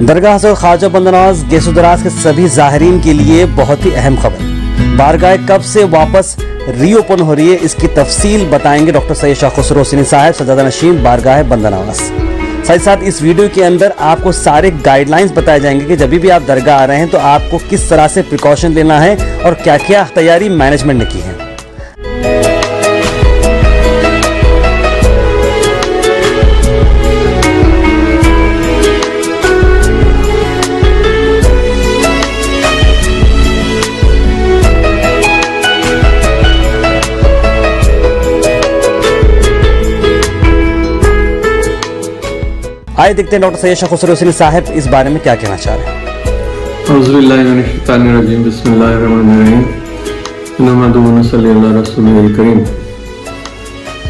दरगाह हज़रत ख्वाजा बंदा नवाज गेसो दराज के सभी ज़ाहिरीन के लिए बहुत ही अहम खबर। बारगाह कब से वापस रीओपन हो रही है, इसकी तफसील बताएंगे डॉक्टर सैयद शाह खुसरो हुसैनी साहब, सज्जादा नशीन, बारगाह बंदा नवाज। साथ ही साथ इस वीडियो के अंदर आपको सारे गाइडलाइंस बताए जाएंगे कि जब भी आप दरगाह आ रहे हैं तो आपको किस तरह से प्रिकॉशन लेना है और क्या क्या तैयारी मैनेजमेंट ने की है। आइए देखते हैं डॉक्टर सैयद शाह खुसरो हुसैनी साहब इस बारे में क्या कहना चाह रहे हैं।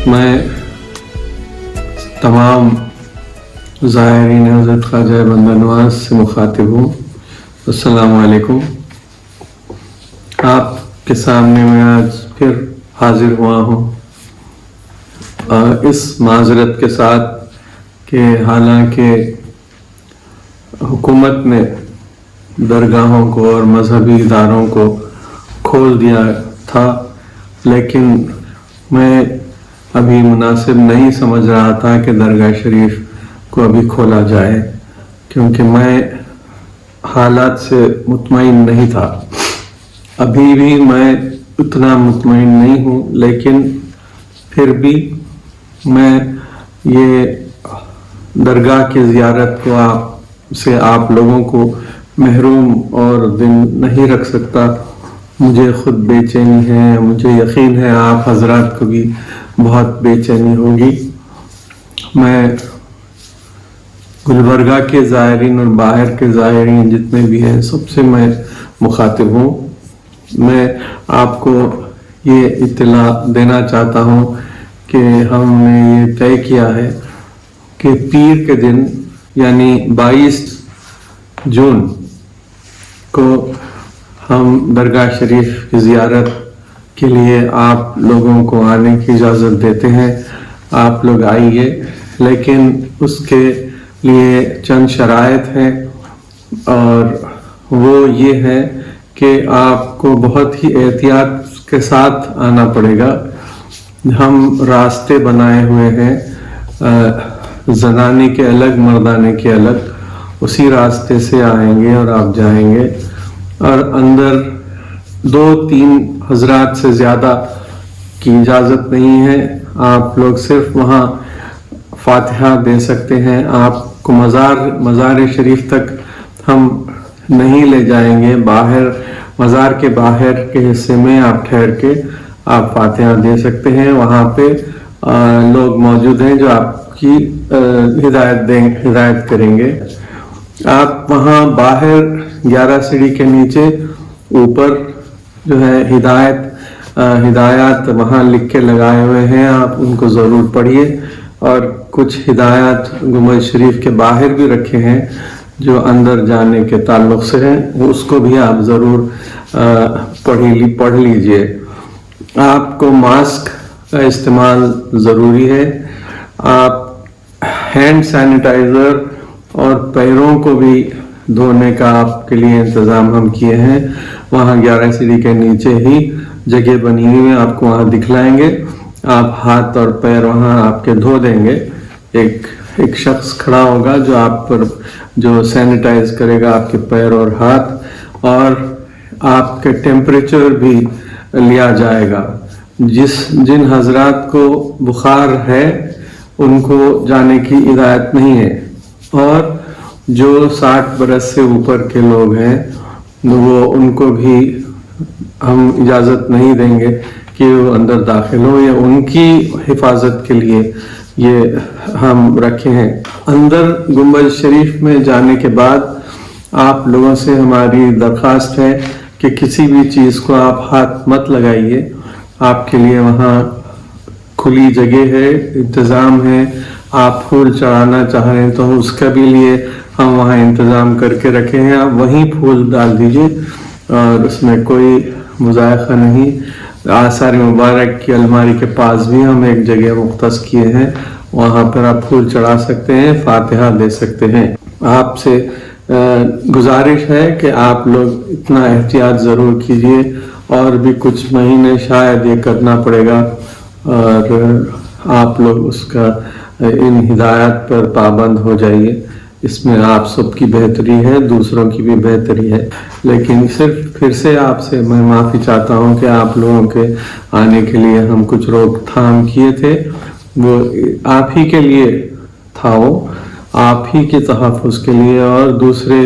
मैं तमाम ज़ाहिरीन हज़रत ख्वाजा बंदा नवाज से मुखातिब हूँ। अस्सलामु अलैकुम। आपके सामने मैं आज फिर हाजिर हुआ हूँ इस माजरत के साथ कि हालांकि हुकूमत ने दरगाहों को और मजहबी इदारों को खोल दिया था, लेकिन मैं अभी मुनासिब नहीं समझ रहा था कि दरगाह शरीफ को अभी खोला जाए, क्योंकि मैं हालात से मुतमईन नहीं था। अभी भी मैं उतना मुतमईन नहीं हूँ, लेकिन फिर भी मैं ये दरगाह की ज़ियारत को आप लोगों को महरूम और दिन नहीं रख सकता। मुझे खुद बेचैनी है, मुझे यकीन है आप हजरात को भी बहुत बेचैनी होगी। मैं गुलबर्गा के ज़ायरीन और बाहर के ज़ायरीन जितने भी हैं सबसे मैं मुखातिब हूँ। मैं आपको ये इत्तला देना चाहता हूँ कि हमने ये तय किया है कि पीर के दिन यानी 22 जून को हम दरगाह शरीफ की ज़ियारत के लिए आप लोगों को आने की इजाज़त देते हैं। आप लोग आइए, लेकिन उसके लिए चंद शराइत हैं और वो ये है कि आपको बहुत ही एहतियात के साथ आना पड़ेगा। हम रास्ते बनाए हुए हैं, ज़नाने के अलग मर्दाने के अलग, उसी रास्ते से आएंगे और आप जाएंगे। और अंदर 2-3 हजरात से ज़्यादा की इजाज़त नहीं है। आप लोग सिर्फ वहाँ फातिहा दे सकते हैं। आपको मज़ार शरीफ तक हम नहीं ले जाएंगे। बाहर मज़ार के बाहर के हिस्से में आप ठहर के आप फातिहा दे सकते हैं। वहाँ पे लोग मौजूद हैं जो आपकी हिदायत करेंगे। आप वहाँ बाहर 11 सीढ़ी के नीचे ऊपर जो है हिदायत वहाँ लिख के लगाए हुए हैं, आप उनको ज़रूर पढ़िए। और कुछ हिदायत गुंबद शरीफ के बाहर भी रखे हैं जो अंदर जाने के ताल्लुक से हैं, उसको भी आप ज़रूर पढ़ लीजिए। आपको मास्क का इस्तेमाल ज़रूरी है। आप हैंड सैनिटाइज़र और पैरों को भी धोने का आपके लिए इंतज़ाम हम किए हैं। वहाँ 11 सीढ़ी के नीचे ही जगह बनी हुई है, आपको वहाँ दिखलाएंगे। आप हाथ और पैर वहाँ आपके धो देंगे। एक शख्स खड़ा होगा जो आप पर जो सैनिटाइज करेगा आपके पैर और हाथ, और आपके टेम्परेचर भी लिया जाएगा। जिन हजरात को बुखार है उनको जाने की हिदायत नहीं है, और जो 60 बरस से ऊपर के लोग हैं उनको भी हम इजाज़त नहीं देंगे कि वो अंदर दाखिल हो, या उनकी हिफाजत के लिए ये हम रखे हैं। अंदर गुंबद शरीफ में जाने के बाद आप लोगों से हमारी दरख्वास्त है कि किसी भी चीज़ को आप हाथ मत लगाइए। आपके लिए वहाँ खुली जगह है, इंतज़ाम है। आप फूल चढ़ाना चाह रहे हैं तो उसका भी लिए हम वहाँ इंतज़ाम करके रखे हैं। आप वहीं फूल डाल दीजिए और उसमें कोई मुज़ायक़ा नहीं। आसार मुबारक की अलमारी के पास भी हम एक जगह मुख्तस किए हैं, वहाँ पर आप फूल चढ़ा सकते हैं, फातिहा दे सकते हैं। आपसे गुजारिश है कि आप लोग इतना एहतियात ज़रूर कीजिए, और भी कुछ महीने शायद ये करना पड़ेगा, और आप लोग उसका इन हिदायत पर पाबंद हो जाइए। इसमें आप सबकी बेहतरी है, दूसरों की भी बेहतरी है। लेकिन सिर्फ फिर से आपसे मैं माफ़ी चाहता हूँ कि आप लोगों के आने के लिए हम कुछ रोकथाम किए थे, वो आप ही के लिए था, वो आप ही के तहफ़्फ़ुज़ के लिए और दूसरे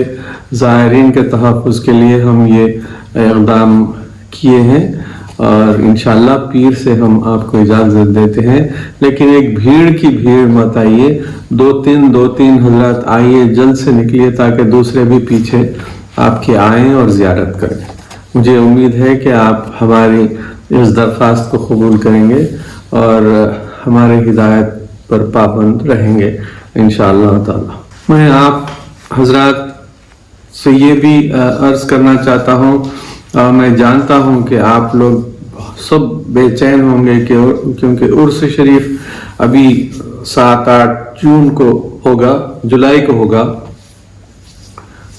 ज़ायरीन के तहफ़्फ़ुज़ के लिए हम ये इक़दाम किए हैं, और इंशाल्लाह पीर से हम आपको इजाज़त देते हैं। लेकिन एक भीड़ की भीड़ मत आइए, दो तीन हजरत आइए, जल्द से निकलिए, ताकि दूसरे भी पीछे आपके आएँ और ज़ियारत करें। मुझे उम्मीद है कि आप हमारी इस दरख्वास्त को कबूल करेंगे और हमारे हिदायत पर पाबंद रहेंगे इंशाअल्लाह ताला। मैं आप हजरत से ये भी अर्ज़ करना चाहता हूँ, मैं जानता हूँ कि आप लोग सब बेचैन होंगे क्योंकि उर्स शरीफ अभी 7-8 जून को होगा, जुलाई को होगा,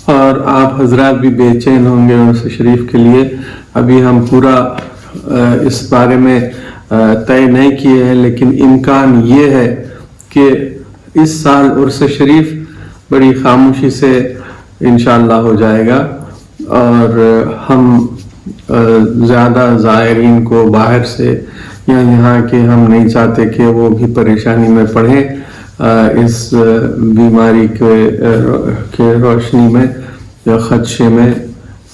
और आप हजरात भी बेचैन होंगे उर्स शरीफ के लिए। अभी हम पूरा इस बारे में तय नहीं किए हैं, लेकिन इम्कान ये है कि इस साल उर्स शरीफ बड़ी खामोशी से इंशाअल्लाह हो जाएगा, और हम ज़्यादा ज़ायरीन को बाहर से या यहाँ के हम नहीं चाहते कि वो भी परेशानी में पड़ें इस बीमारी के रोशनी में या ख़दशे में।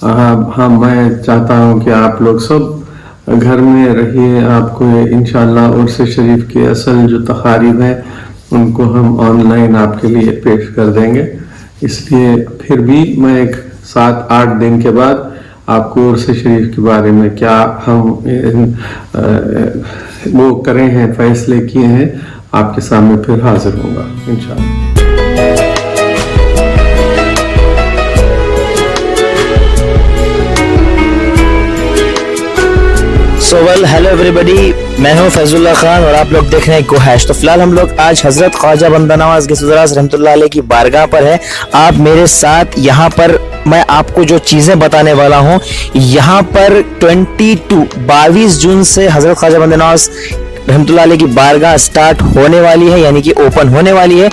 हाँ, मैं चाहता हूँ कि आप लोग सब घर में रहिए। आपको इंशाअल्लाह उर्स शरीफ के असल जो तकारीब हैं उनको हम ऑनलाइन आपके लिए पेश कर देंगे। इसलिए फिर भी मैं एक 7-8 दिन के बाद आपको उर्स शरीफ के बारे में क्या हम वो करें हैं, फैसले किए हैं, आपके सामने फिर हाजिर होगा इंशाअल्लाह। सो वेल, हेलो एवरीबॉडी, मैं हूं फैजुल्लाह खान और आप लोग देख रहे हैं कोहैश। तो फिलहाल हम लोग आज हजरत ख्वाजा बंदा नवाज गैसुद्दौला रहमतुल्लाह अलैह की बारगाह पर है। आप मेरे साथ यहाँ पर मैं आपको जो चीजें बताने वाला हूँ, यहाँ पर 22 जून से हजरत ख्वाजा बंदा नवाज रहमतुल्लाह अलैह की बारगाह स्टार्ट होने वाली है, यानी कि ओपन होने वाली है।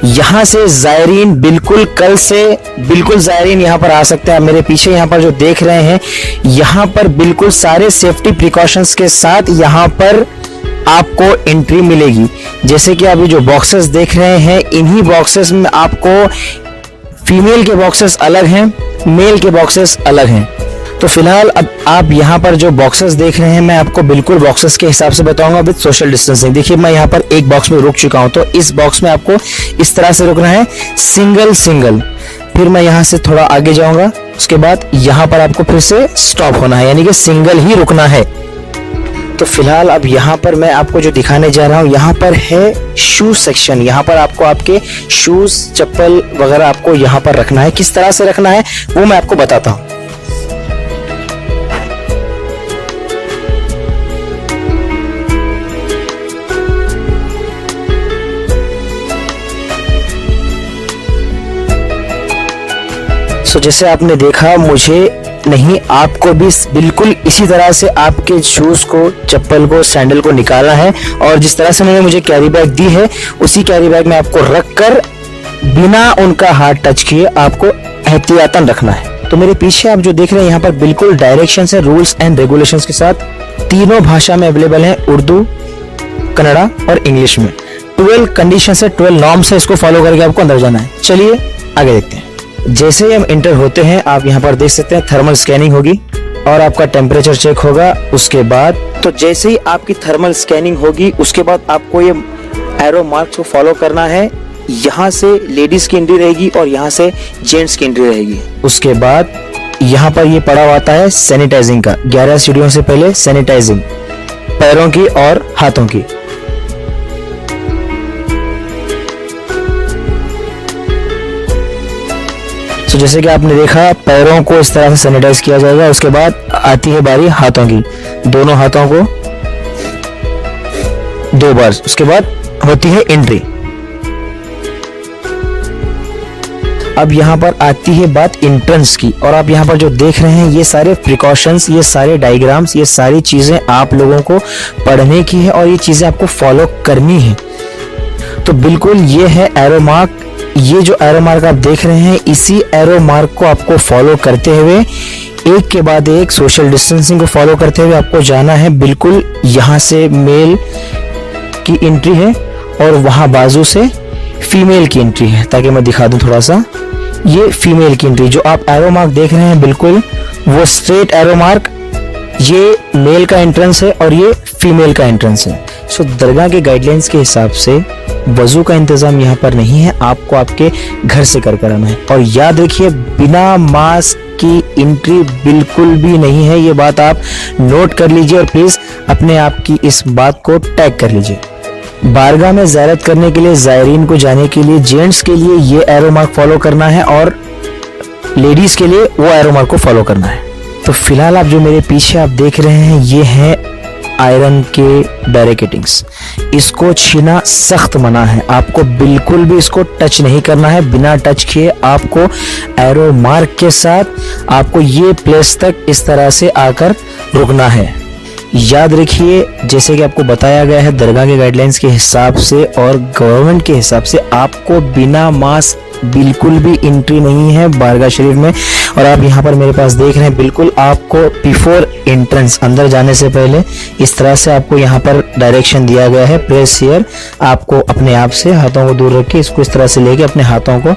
यहाँ से ज़ायरीन बिल्कुल कल से बिल्कुल ज़ायरीन यहाँ पर आ सकते हैं। आप मेरे पीछे यहाँ पर जो देख रहे हैं, यहाँ पर बिल्कुल सारे सेफ्टी प्रिकॉशंस के साथ यहाँ पर आपको एंट्री मिलेगी। जैसे कि अभी जो बॉक्सेस देख रहे हैं, इन्हीं बॉक्सेस में आपको फीमेल के बॉक्सेस अलग हैं, मेल के बॉक्सेस अलग हैं। तो फिलहाल अब आप यहाँ पर जो बॉक्सेस देख रहे हैं, मैं आपको बिल्कुल बॉक्सेस के हिसाब से बताऊंगा विद सोशल डिस्टेंसिंग। देखिए, मैं यहाँ पर एक बॉक्स में रुक चुका हूँ, तो इस बॉक्स में आपको इस तरह से रुकना है, सिंगल। फिर मैं यहाँ से थोड़ा आगे जाऊंगा, उसके बाद यहाँ पर आपको फिर से स्टॉप होना है, यानी कि सिंगल ही रुकना है। तो फिलहाल अब यहाँ पर मैं आपको जो दिखाने जा रहा हूँ, यहाँ पर है शूज सेक्शन। यहाँ पर आपको आपके शूज, चप्पल वगैरह आपको यहाँ पर रखना है। किस तरह से रखना है वो मैं आपको बताता हूँ। तो जैसे आपने देखा, मुझे नहीं, आपको भी बिल्कुल इसी तरह से आपके शूज को, चप्पल को, सैंडल को निकालना है, और जिस तरह से मैंने मुझे कैरी बैग दी है, उसी कैरी बैग में आपको रखकर बिना उनका हाथ टच किए आपको एहतियातन रखना है। तो मेरे पीछे आप जो देख रहे हैं, यहाँ पर बिल्कुल डायरेक्शन है, रूल्स एंड रेगुलेशंस के साथ, तीनों भाषा में अवेलेबल है, उर्दू, कन्नड़ा और इंग्लिश में। 12 कंडीशन है, 12 नॉर्म्स है, इसको फॉलो करके आपको अंदर जाना है। चलिए आगे देखते हैं। जैसे ही हम इंटर होते हैं, आप यहाँ पर देख सकते हैं थर्मल स्कैनिंग होगी और आपका टेम्परेचर चेक होगा। उसके बाद तो जैसे ही आपकी थर्मल स्कैनिंग होगी, उसके बाद आपको ये एरो मार्क को फॉलो करना है। यहाँ से लेडीज की एंट्री रहेगी और यहाँ से जेंट्स की एंट्री रहेगी। उसके बाद यहाँ पर ये पड़ा हुआ आता है सैनिटाइजिंग का। 11 सीढ़ियों से पहले सैनिटाइजिंग पैरों की और हाथों की। तो जैसे कि आपने देखा, पैरों को इस तरह से सैनिटाइज किया जाएगा। उसके बाद आती है बारी हाथों की, दोनों हाथों को 2 बार। उसके बाद होती है एंट्री। अब यहाँ पर आती है बात एंट्रेंस की, और आप यहाँ पर जो देख रहे हैं ये सारे प्रिकॉशंस, ये सारे डायग्राम्स, ये सारी चीजें आप लोगों को पढ़ने की है और ये चीजें आपको फॉलो करनी है। तो बिल्कुल ये है एरो मार्क। ये जो एरो मार्क आप देख रहे हैं, इसी एरो मार्क को आपको फॉलो करते हुए एक के बाद एक सोशल डिस्टेंसिंग को फॉलो करते हुए आपको जाना है। बिल्कुल यहाँ से मेल की एंट्री है और वहां बाजू से फीमेल की एंट्री है, ताकि मैं दिखा दूं थोड़ा सा। ये फीमेल की एंट्री जो आप एरो मार्क देख रहे हैं, बिल्कुल वो स्ट्रेट एरो मार्क, ये मेल का एंट्रेंस है और ये फीमेल का एंट्रेंस है। सो दरगाह के गाइडलाइंस के हिसाब से वजू का इंतजाम यहाँ पर नहीं है, आपको आपके घर से कर आना है। और याद रखिए, बिना मास्क की एंट्री बिल्कुल भी नहीं है। ये बात आप नोट कर लीजिए और प्लीज अपने आप की इस बात को टैग कर लीजिए। बारगाह में ज़ियारत करने के लिए, ज़ायरीन को जाने के लिए जेंट्स के लिए ये एरो मार्क फॉलो करना है और लेडीज के लिए वो एरो मार्क को फॉलो करना है। तो फिलहाल आप जो मेरे पीछे आप देख रहे हैं, ये है आयरन के बैरिकेडिंग्स। इसको छीना सख्त मना है, आपको बिल्कुल भी इसको टच नहीं करना है। बिना टच किए आपको एरो मार्क के साथ आपको ये प्लेस तक इस तरह से आकर रुकना है। याद रखिए, जैसे कि आपको बताया गया है दरगाह के गाइडलाइंस के हिसाब से और गवर्नमेंट के हिसाब से, आपको बिना मास्क बिल्कुल भी एंट्री नहीं है बारगाह शरीफ में। और आप यहाँ पर मेरे पास देख रहे हैं, बिल्कुल आपको बिफोर एंट्रेंस, अंदर जाने से पहले इस तरह से आपको यहाँ पर डायरेक्शन दिया गया है, प्रेस हियर। आपको अपने आप से हाथों को दूर रख के इसको इस तरह से लेके अपने हाथों को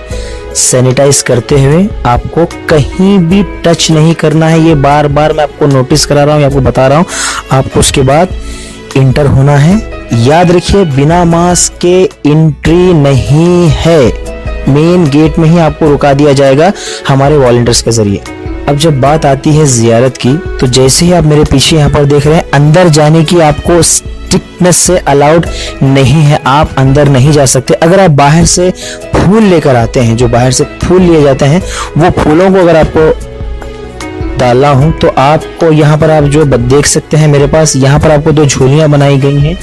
सैनिटाइज करते हुए आपको कहीं भी टच नहीं करना है। ये बार बार मैं आपको नोटिस करा रहा हूँ, आपको बता रहा हूँ। आपको उसके बाद इंटर होना है। याद रखिए, बिना मास्क के एंट्री नहीं है। मेन गेट में ही आपको रुका दिया जाएगा हमारे वॉलंटियर्स के जरिए। अब जब बात आती है जियारत की, तो जैसे ही आप मेरे पीछे यहाँ पर देख रहे हैं, अंदर जाने की आपको स्ट्रिक्टनेस से अलाउड नहीं है, आप अंदर नहीं जा सकते। अगर आप बाहर से फूल लेकर आते हैं, जो बाहर से फूल लिए जाते हैं, वो फूलों को अगर आपको डालना हो तो आपको यहाँ पर आप जो देख सकते हैं मेरे पास, यहाँ पर आपको 2 झोलियां बनाई गई हैं।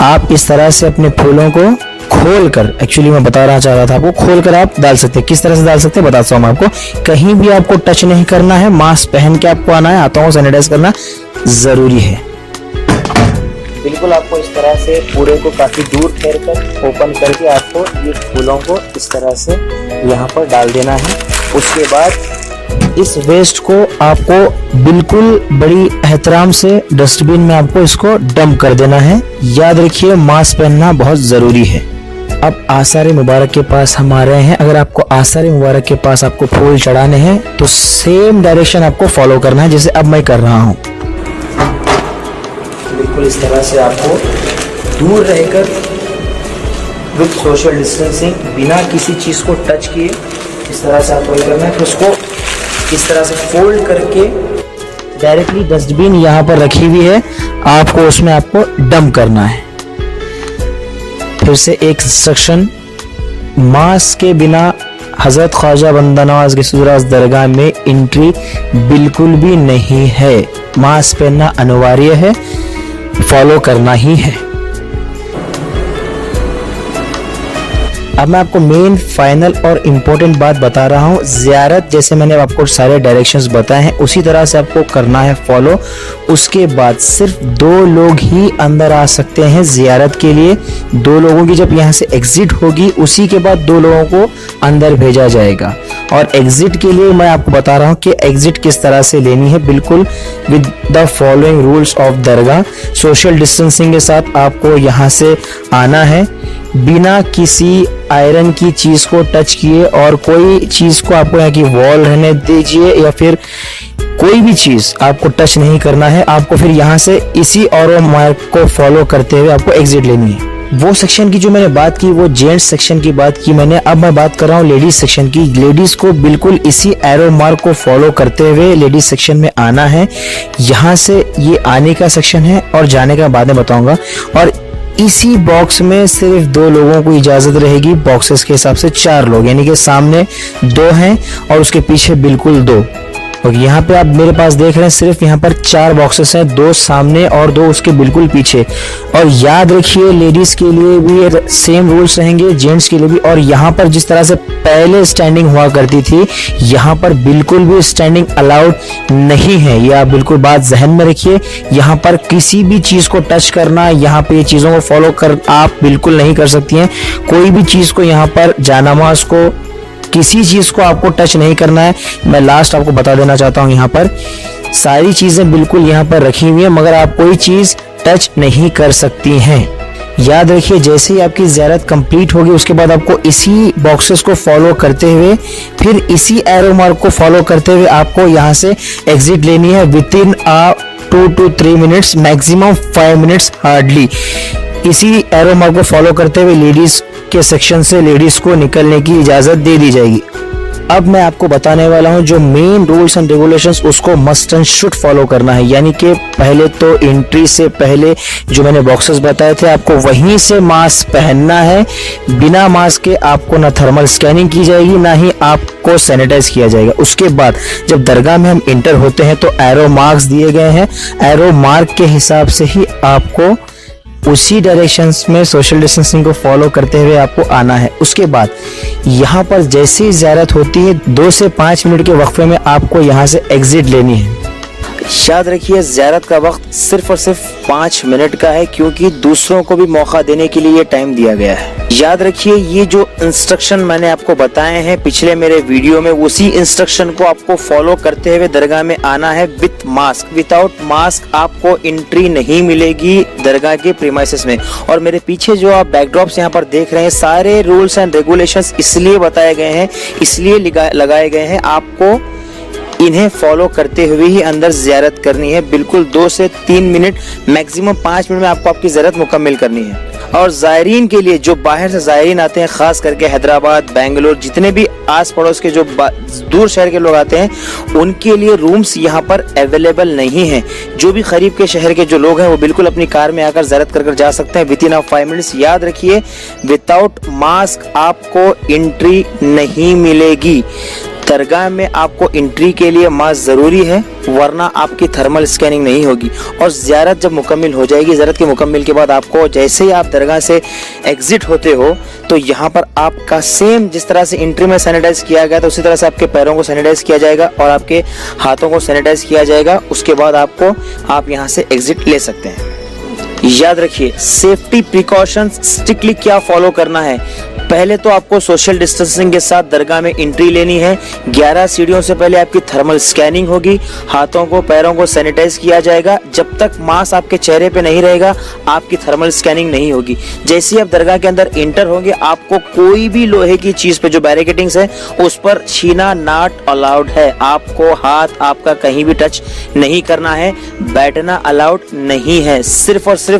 आप इस तरह से अपने फूलों को खोल कर, एक्चुअली मैं बताना चाह रहा था आपको, खोल कर आप डाल सकते हैं। किस तरह से डाल सकते हैं बताता हूँ मैं आपको। कहीं भी आपको टच नहीं करना है, मास्क पहन के आपको आना है, हाथों को सैनिटाइज करना जरूरी है। बिल्कुल आपको इस तरह से पूरे को काफी दूर फेर कर ओपन करके आपको ये फूलों को इस तरह से यहाँ पर डाल देना है। उसके बाद इस वेस्ट को आपको बिल्कुल बड़ी एहतराम से डस्टबिन में आपको इसको डंप कर देना है। याद रखिए, मास्क पहनना बहुत जरूरी है। अब आसार मुबारक के पास हम आ रहे हैं। अगर आपको आसार मुबारक के पास आपको फूल चढ़ाने हैं तो सेम डायरेक्शन आपको फॉलो करना है जैसे अब मैं कर रहा हूँ। बिल्कुल इस तरह से आपको दूर रहकर विद सोशल डिस्टेंसिंग, बिना किसी चीज को टच किए इस तरह से आपको करना है। फिर उसको इस तरह से फोल्ड करके डायरेक्टली डस्टबिन यहाँ पर रखी हुई है, आपको उसमें आपको डंप करना है। फिर से एक इंस्ट्रक्शन, मास्क के बिना हजरत ख्वाजा बंदा नवाज गैसुद्दौला दरगाह में एंट्री बिल्कुल भी नहीं है। मास्क पहनना अनिवार्य है, फॉलो करना ही है। अब मैं आपको मेन, फाइनल और इम्पोर्टेंट बात बता रहा हूँ। जियारत जैसे मैंने आपको सारे डायरेक्शंस बताए हैं उसी तरह से आपको करना है फॉलो। उसके बाद सिर्फ 2 लोग ही अंदर आ सकते हैं जियारत के लिए। 2 लोगों की जब यहाँ से एग्जिट होगी उसी के बाद 2 लोगों को अंदर भेजा जाएगा। और एग्जिट के लिए मैं आपको बता रहा हूँ कि एग्जिट किस तरह से लेनी है, बिल्कुल with the following rules of Dargah. Social distancing के साथ आपको यहाँ से आना है, बिना किसी आयरन की चीज को टच किए, और कोई चीज को आपको यहाँ की वॉल रहने दीजिए या फिर कोई भी चीज आपको टच नहीं करना है। आपको फिर यहाँ से इसी और मार्क को फॉलो करते हुए आपको एग्जिट लेनी है। वो सेक्शन की जो मैंने बात की, वो जेंट्स सेक्शन की बात की मैंने। अब मैं बात कर रहा हूँ लेडीज सेक्शन की। लेडीज को बिल्कुल इसी एरो मार्क को फॉलो करते हुए लेडीज सेक्शन में आना है। यहाँ से ये आने का सेक्शन है और जाने का बाद में बताऊंगा। और इसी बॉक्स में सिर्फ 2 लोगों को इजाजत रहेगी। बॉक्सेस के हिसाब से 4 लोग, यानी कि सामने 2 हैं और उसके पीछे बिल्कुल 2, ओके, यहाँ पे आप मेरे पास देख रहे हैं सिर्फ यहाँ पर 4 बॉक्सेस हैं, 2 सामने और 2 उसके बिल्कुल पीछे। और याद रखिए लेडीज के लिए भी सेम रूल्स रहेंगे, जेंट्स के लिए भी। और यहाँ पर जिस तरह से पहले स्टैंडिंग हुआ करती थी, यहाँ पर बिल्कुल भी स्टैंडिंग अलाउड नहीं है, ये आप बिल्कुल बात जहन में रखिए। यहाँ पर किसी भी चीज को टच करना, यहाँ पे ये चीजों को फॉलो कर आप बिल्कुल नहीं कर सकती हैं। कोई भी चीज को यहाँ पर जायनमाज को, किसी चीज को आपको टच नहीं करना है। मैं लास्ट आपको बता देना चाहता हूँ, यहाँ पर सारी चीजें बिल्कुल यहाँ पर रखी हुई है, मगर आप कोई चीज टच नहीं कर सकती हैं। याद रखिए जैसे ही आपकी ज़ियारत कंप्लीट होगी, उसके बाद आपको इसी बॉक्सेस को फॉलो करते हुए, फिर इसी एरो मार्क को फॉलो करते हुए आपको यहाँ से एग्जिट लेनी है with in 2 to 3 minutes, maximum 5 minutes hardly. इसी एरो मार्क को फॉलो करते हुए लेडीज के सेक्शन से लेडीज को निकलने की इजाजत दे दी जाएगी। अब मैं आपको बताने वाला हूं जो मेन रूल्स एंड रेगुलेशंस, उसको मस्ट एंड शुड फॉलो करना है। यानी कि पहले तो एंट्री से पहले जो मैंने बॉक्सेस बताए थे, आपको वहीं से मास्क पहनना है। बिना मास्क के आपको ना थर्मल स्कैनिंग की जाएगी, ना ही आपको सैनिटाइज किया जाएगा। उसके बाद जब दरगाह में हम इंटर होते हैं तो एरो मार्क्स दिए गए हैं, एरो मार्क के हिसाब से ही आपको उसी डायरेक्शंस में सोशल डिस्टेंसिंग को फॉलो करते हुए आपको आना है। उसके बाद यहाँ पर जैसे ही ज़ियारत होती है 2 से 5 मिनट के वक्फे में आपको यहाँ से एग्जिट लेनी है। याद रखिए ज़ियारत का वक्त सिर्फ और सिर्फ 5 मिनट का है, क्योंकि दूसरों को भी मौका देने के लिए ये टाइम दिया गया है। याद रखिए ये जो इंस्ट्रक्शन मैंने आपको बताए हैं पिछले मेरे वीडियो में, उसी इंस्ट्रक्शन को आपको फॉलो करते हुए दरगाह में आना है विथ मास्क। विदाउट मास्क आपको एंट्री नहीं मिलेगी दरगाह के प्रीमाइसेस में। और मेरे पीछे जो आप बैकड्रॉप्स यहाँ पर देख रहे हैं, सारे रूल्स एंड रेगुलेशंस इसलिए बताए गए हैं, इसलिए लगाए गए हैं, आपको इन्हें फॉलो करते हुए ही अंदर ज़ियारत करनी है। बिल्कुल 2 से 3 मिनट, मैक्सिमम 5 मिनट में आपको आपकी ज़ियारत मुकम्मल करनी है। और ज़ायरीन के लिए, जो बाहर से ज़ायरीन आते हैं, खास करके हैदराबाद, बेंगलोर, जितने भी आस पड़ोस के जो दूर शहर के लोग आते हैं, उनके लिए रूम्स यहाँ पर अवेलेबल नहीं है। जो भी करीब के शहर के जो लोग हैं वो बिल्कुल अपनी कार में आकर ज़ियारत कर जा सकते हैं विद इन 5 मिनट्स। याद रखिए विदाउट मास्क आपको एंट्री नहीं मिलेगी। दरगाह में आपको एंट्री के लिए मास्क जरूरी है, वरना आपकी थर्मल स्कैनिंग नहीं होगी। और ज़ियारत जब मुकम्मल हो जाएगी, ज़ियारत के मुकम्मल के बाद आपको जैसे ही आप दरगाह से एग्जिट होते हो तो यहाँ पर आपका सेम जिस तरह से एंट्री में सैनिटाइज किया गया था, उसी तरह से आपके पैरों को सैनिटाइज किया जाएगा और आपके हाथों को सैनिटाइज किया जाएगा। उसके बाद आप यहाँ से एग्जिट ले सकते हैं। याद रखिए सेफ्टी प्रिकॉशंस स्ट्रिक्टली क्या फॉलो करना है। पहले तो आपको सोशल डिस्टेंसिंग के साथ दरगाह में एंट्री लेनी है। 11 सीढ़ियों से पहले आपकी थर्मल स्कैनिंग होगी, हाथों को पैरों को सैनिटाइज किया जाएगा। जब तक मास्क आपके चेहरे पे नहीं रहेगा आपकी थर्मल स्कैनिंग नहीं होगी। जैसे ही आप दरगाह के अंदर एंटर होंगे, आपको कोई भी लोहे की चीज पे जो बैरिकेडिंग्स है उस पर छीना नॉट अलाउड है। आपको हाथ आपका कहीं भी टच नहीं करना है, बैठना अलाउड नहीं है। सिर्फ और सिर्फ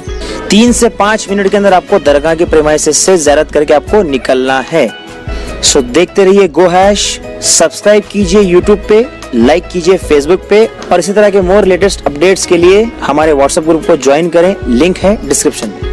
3 से 5 मिनट के अंदर आपको दरगाह के प्रीमाइसेस से ज़ियारत करके आपको निकलना है। सो देखते रहिए गो हैश, सब्सक्राइब कीजिए यूट्यूब पे, लाइक कीजिए फेसबुक पे, और इसी तरह के मोर लेटेस्ट अपडेट्स के लिए हमारे व्हाट्सएप ग्रुप को ज्वाइन करें। लिंक है डिस्क्रिप्शन में।